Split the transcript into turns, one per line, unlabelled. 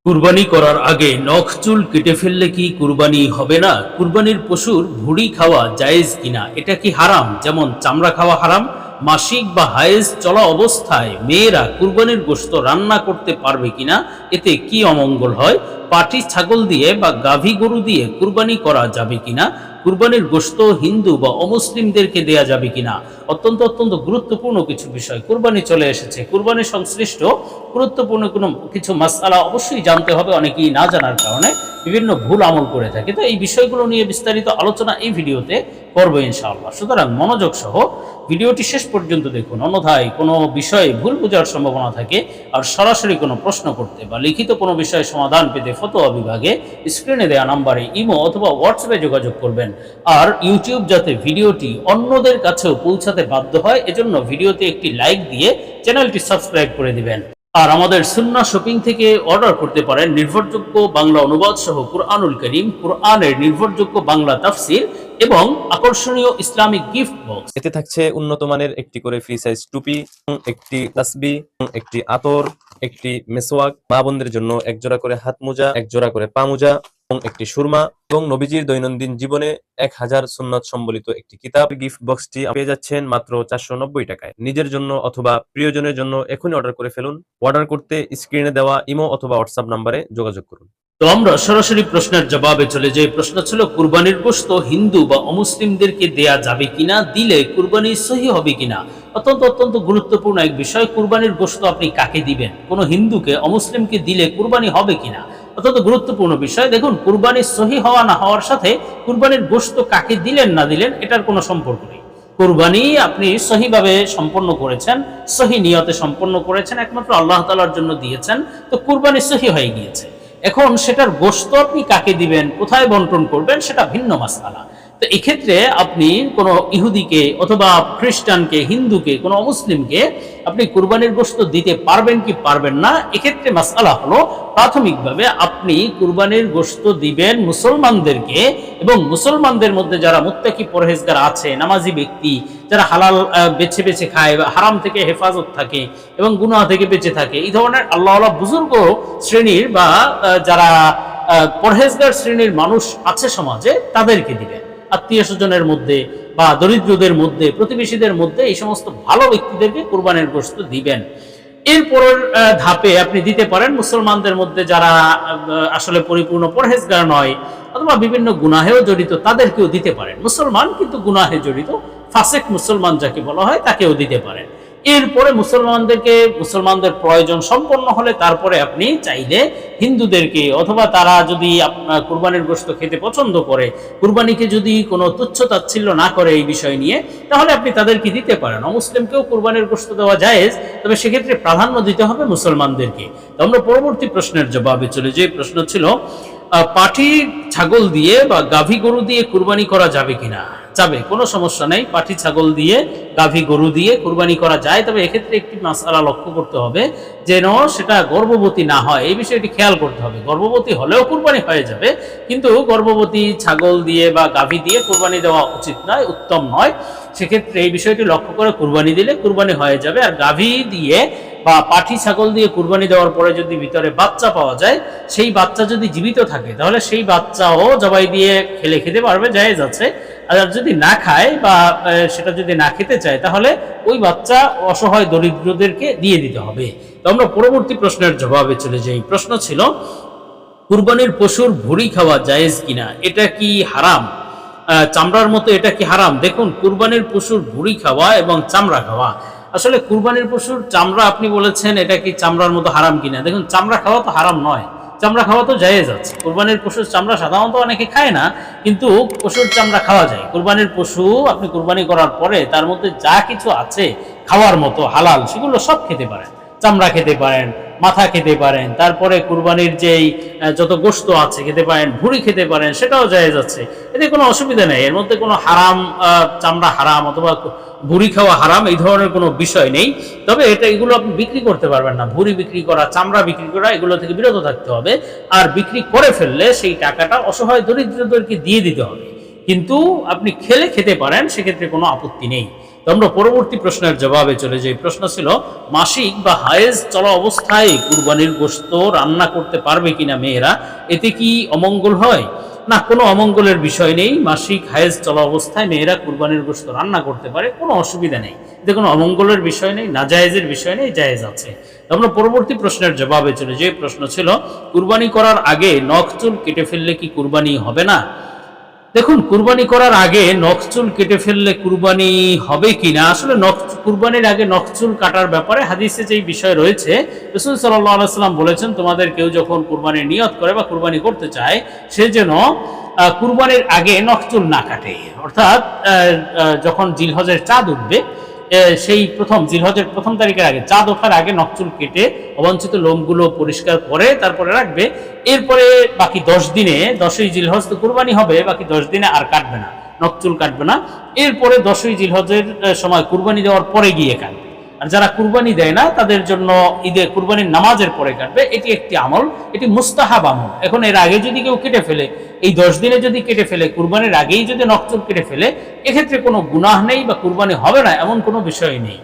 কুরবানি করার আগে নখ চুল কেটে ফেললে কি কুরবানি হবে না? কুরবানির পশুর ভুঁড়ি খাওয়া জায়েজ কিনা? এটা কি হারাম? যেমন চামড়া খাওয়া হারাম। মাসিক বা হায়েজ চলা অবস্থায় মেয়েরা কুরবানির গোশত রান্না করতে পারবে কিনা? এতে কি অমঙ্গল হয়? পাটি ছাগল দিয়ে বা গাভী গরু দিয়ে কুরবানি করা যাবে কিনা? কুরবানির গোশত হিন্দু বা অমুসলিমদেরকে দেয়া যাবে কিনা? অত্যন্ত অত্যন্ত গুরুত্বপূর্ণ কিছু বিষয়। কুরবানি চলে এসেছে, কুরবানি সংশ্লিষ্ট গুরুত্বপূর্ণ কোনো কিছু মাসআলা অবশ্যই জানতে হবে। অনেকেই না জানার কারণে বিভিন্ন ভুল আমল করে থাকে। তো এই বিষয়গুলো নিয়ে বিস্তারিত আলোচনা এই ভিডিওতে করবো ইনশাআল্লাহ। সুতরাং মনোযোগ সহ ভিডিওটি শেষ পর্যন্ত দেখুন, অন্যথায় কোনো বিষয়ে ভুল বোঝার সম্ভাবনা থাকে। আর সরাসরি কোনো প্রশ্ন করতে বা লিখিত কোনো বিষয়ে সমাধান পেতে ফতোয়া বিভাগে স্ক্রিনে দেওয়া নাম্বারে ইমো অথবা হোয়াটসঅ্যাপে যোগাযোগ করবেন। আর ইউটিউব যাতে ভিডিওটি অন্যদের কাছেও পৌঁছাতে বাধ্য হয়, এজন্য ভিডিওতে একটি লাইক দিয়ে চ্যানেলটি সাবস্ক্রাইব করে দিবেন। আর আমাদের সুন্নাহ শপিং থেকে অর্ডার করতে পারেন নির্ভরযোগ্য বাংলা অনুবাদ সহ কুরআনুল কারীম, কুরআনের নির্ভরযোগ্য বাংলা তাফসীর এবং আকর্ষণীয় ইসলামিক গিফট বক্স।
এতে থাকছে উন্নত মানের একটি করে ফ্রি সাইজ টুপি, একটি তাসবিহ, একটি আতর, একটি মেসওয়াক, মা বোনদের জন্য এক জোড়া করে হাত মোজা, এক জোড়া করে পা মোজা এবং একটি সুরমা এবং নবীজির দৈনন্দিন জীবনে 1000 সুন্নাত সম্বলিত একটি কিতাব। গিফট বক্সটি পেয়ে যাচ্ছেন মাত্র 490 টাকায়। নিজের জন্য অথবা প্রিয়জনের জন্য এখনই অর্ডার করে ফেলুন। অর্ডার করতে স্ক্রিনে দেওয়া ইমো অথবা হোয়াটসঅ্যাপ নম্বরে যোগাযোগ করুন।
তো আমরা সরাসরি প্রশ্নের জবাবে চলে যাই। প্রশ্ন ছিল কুরবানির গোশত হিন্দু বা অমুসলিমদেরকে দেয়া যাবে কিনা, দিলে কুরবানি সহি হবে কিনা? অত্যন্ত অত্যন্ত গুরুত্বপূর্ণ এক বিষয়। কুরবানির গোশত আপনি কাকে দিবেন? কোনো হিন্দুকে অমুসলিমকে দিলে কুরবানি হবে কিনা, অত্যন্ত গুরুত্বপূর্ণ বিষয়। দেখুন, কুরবানি সহি হওয়া না হওয়ার সাথে কুরবানির গোশত কাকে দিলেন না দিলেন এটার কোনো সম্পর্ক নেই। কুরবানি আপনি সহিভাবে সম্পন্ন করেছেন, সহি নিয়তে সম্পন্ন করেছেন, একমাত্র আল্লাহ তাআলার জন্য দিয়েছেন, তো কুরবানি সহি হয়ে গিয়েছে। এখন সেটার গোশত আপনি কাকে দিবেন, কোথায় বন্টন করবেন, সেটা ভিন্ন মাসআলা। তো এক্ষেত্রে আপনি কোনো ইহুদিকে অথবা খ্রিস্টানকে, হিন্দুকে, কোনো অমুসলিমকে আপনি কুরবানির গোশত দিতে পারবেন কি পারবেন না, এক্ষেত্রে মাসআলা হলো প্রাথমিকভাবে আপনি কুরবানির গোশত দিবেন মুসলমানদেরকে, এবং মুসলমানদের মধ্যে যারা মুত্তাকি পরহেজগার আছে, নামাজি ব্যক্তি, যারা হালাল বেছে বেছে খায়, হারাম থেকে হেফাজত থাকে এবং গুনাহ থেকে বেঁচে থাকে, এই ধরনের আল্লাহওয়ালা বুজুর্গ শ্রেণীর বা যারা পরহেজগার শ্রেণীর মানুষ আছে সমাজে, তাদেরকে দিবেন। আত্মীয় স্বজনের মধ্যে বা দরিদ্রদের মধ্যে, প্রতিবেশীদের মধ্যে এই সমস্ত ভালো ব্যক্তিদেরকে কুরবানির গোশত দিবেন। এরপরের ধাপে আপনি দিতে পারেন মুসলমানদের মধ্যে যারা আসলে পরিপূর্ণ পরহেজগার নয় অথবা বিভিন্ন গুনাহেও জড়িত, তাদেরকেও দিতে পারেন। মুসলমান কিন্তু গুনাহে জড়িত, ফাসেক মুসলমান যাকে বলা হয়, তাকেও দিতে পারেন। এরপরে মুসলমানদের প্রয়োজন সম্পন্ন হলে তারপরে আপনি চাইলে হিন্দুদেরকে, অথবা তারা যদি কুরবানির গোশত খেতে পছন্দ করে, কুরবানিকে যদি কোনো তুচ্ছ তাচ্ছিল্য না করে এই বিষয় নিয়ে, তাহলে আপনি তাদেরকে দিতে পারেন। অমুসলিমকেও কুরবানির গোশত দেওয়া জায়েজ, তবে সেক্ষেত্রে প্রাধান্য দিতে হবে মুসলমানদেরকে। তো আমরা পরবর্তী প্রশ্নের জবাবে চলে যাই। প্রশ্ন ছিল পাঠি ছাগল দিয়ে বা গাভী গরু দিয়ে কুরবানি করা যাবে কিনা? যাবে, কোনো সমস্যা নেই। পাঠি ছাগল দিয়ে, গাভী গরু দিয়ে কুরবানি করা যায়, তবে এক্ষেত্রে একটি মাসআলা লক্ষ্য করতে হবে, যেন সেটা গর্ভবতী না হয়। এই বিষয়টি খেয়াল করতে হবে। গর্ভবতী হলেও কুরবানি হয়ে যাবে, কিন্তু গর্ভবতী ছাগল দিয়ে বা গাভী দিয়ে কুরবানি দেওয়া উচিত নয়, উত্তম নয়। সেক্ষেত্রে এই বিষয়টি লক্ষ্য করে কুরবানি দিলে কুরবানি হয়ে যাবে। আর গাভী দিয়ে বা পাঠি ছাগল দিয়ে কুরবানি দেওয়ার পরে যদি ভিতরে বাচ্চা পাওয়া যায়, সেই বাচ্চা যদি জীবিত থাকে, তাহলে সেই বাচ্চাও জবাই দিয়ে খেতে পারবে, জায়েজ আছে। আর যদি না খায় বা সেটা যদি না খেতে চায়, তাহলে ওই বাচ্চা অসহায় দরিদ্রদেরকে দিয়ে দিতে হবে। তো আমরা পরবর্তী প্রশ্নের জবাবে চলে যাই। প্রশ্ন ছিল কুরবানির পশুর ভুঁড়ি খাওয়া জায়েজ কিনা, এটা কি হারাম? চামড়ার মতো এটা কি হারাম? দেখুন, কুরবানির পশুর ভুঁড়ি খাওয়া এবং চামড়া খাওয়া, আসলে কুরবানির পশুর চামড়া আপনি বলেছেন এটা কি চামড়ার মতো হারাম কিনা। দেখুন, চামড়া খাওয়া তো হারাম নয়, চামড়া খাওয়া তো জায়েজ আছে। কুরবানির পশুর চামড়া সাধারণত অনেকে খায় না, কিন্তু পশুর চামড়া খাওয়া যায়। কুরবানির পশু আপনি কুরবানি করার পরে তার মধ্যে যা কিছু আছে খাওয়ার মতো হালাল, সেগুলো সব খেতে পারেন। চামড়া খেতে পারেন, মাথা খেতে পারেন, তারপরে কুরবানির যেই যত গোশত আছে খেতে পারেন, ভুঁড়ি খেতে পারেন, সেটাও জায়েজ আছে। এতে কোনো অসুবিধা নেই, এর মধ্যে কোনো হারাম, চামড়া হারাম অথবা ভুঁড়ি খাওয়া হারাম এই ধরনের কোনো বিষয় নেই। তবে এগুলো আপনি বিক্রি করতে পারবেন না। ভুঁড়ি বিক্রি করা, চামড়া বিক্রি করা, এগুলো থেকে বিরত থাকতে হবে। আর বিক্রি করে ফেললে সেই টাকাটা অসহায় দরিদ্রদেরকে দিয়ে দিতে হবে। কিন্তু আপনি খেতে পারেন, সেক্ষেত্রে কোনো আপত্তি নেই। তো আমরা পরবর্তী প্রশ্নের জবাবে চলে যাই। প্রশ্ন ছিল, মাসিক বা হায়েজ চলা অবস্থায় কুরবানির গোশত রান্না করতে পারবে কিনা মেয়েরা, এতে কি অমঙ্গল হয়? না, কোনো অমঙ্গলের বিষয় নেই। মাসিক হায়েজ চলা অবস্থায় মেয়েরা কুরবানির গোশত রান্না করতে পারে, কোনো অসুবিধা নেই। এতে কোনো অমঙ্গলের বিষয় নেই, নাজায়েজের বিষয় নেই, জায়েজ আছে। আমরা পরবর্তী প্রশ্নের জবাবে চলে যে প্রশ্ন ছিল, কুরবানি করার আগে নখ চুল কেটে ফেললে কি কুরবানি হবে না? দেখুন, কুরবানি করার আগে নখ চুল কেটে ফেললে কুরবানি হবে কিনা, আসলে কুরবানির আগে নখ চুল কাটার ব্যাপারে হাদিসে যেই বিষয় রয়েছে, রাসূল সাল্লাল্লাহু আলাইহি সাল্লাম বলেছেন, তোমাদের কেউ যখন কুরবানির নিয়ত করে বা কুরবানি করতে চায়, সে যেন কুরবানির আগে নখ চুল না কাটে। অর্থাৎ যখন জিলহজের চাঁদ উঠবে, সেই জিলহজের প্রথম তারিখের আগে, চাঁদ ওঠার আগে নখ চুল কেটে অবাঞ্ছিত লোমগুলো পরিষ্কার করে তারপরে রাখবে। এরপরে বাকি 10 দিনে, 10ই জিলহজ তো কুরবানি হবে, বাকি 10 দিনে আর কাটবে না, নখ চুল কাটবে না। এরপরে 10ই জিলহজের সময় কুরবানি দেওয়ার পরে গিয়ে কাটবে। আর যারা কুরবানি দেয় না তাদের জন্য ঈদে কুরবানির নামাজের পরে কাটবে। এটি একটি আমল, এটি মুস্তাহাব আমল। এখন এর আগে যদি কেউ কেটে ফেলে, এই 10 দিনে যদি কেটে ফেলে, কুরবানির আগেই যদি নখ চুল কেটে ফেলে, এক্ষেত্রে কোনো গুনাহ নেই বা কুরবানি হবে না এমন কোনো বিষয় নেই।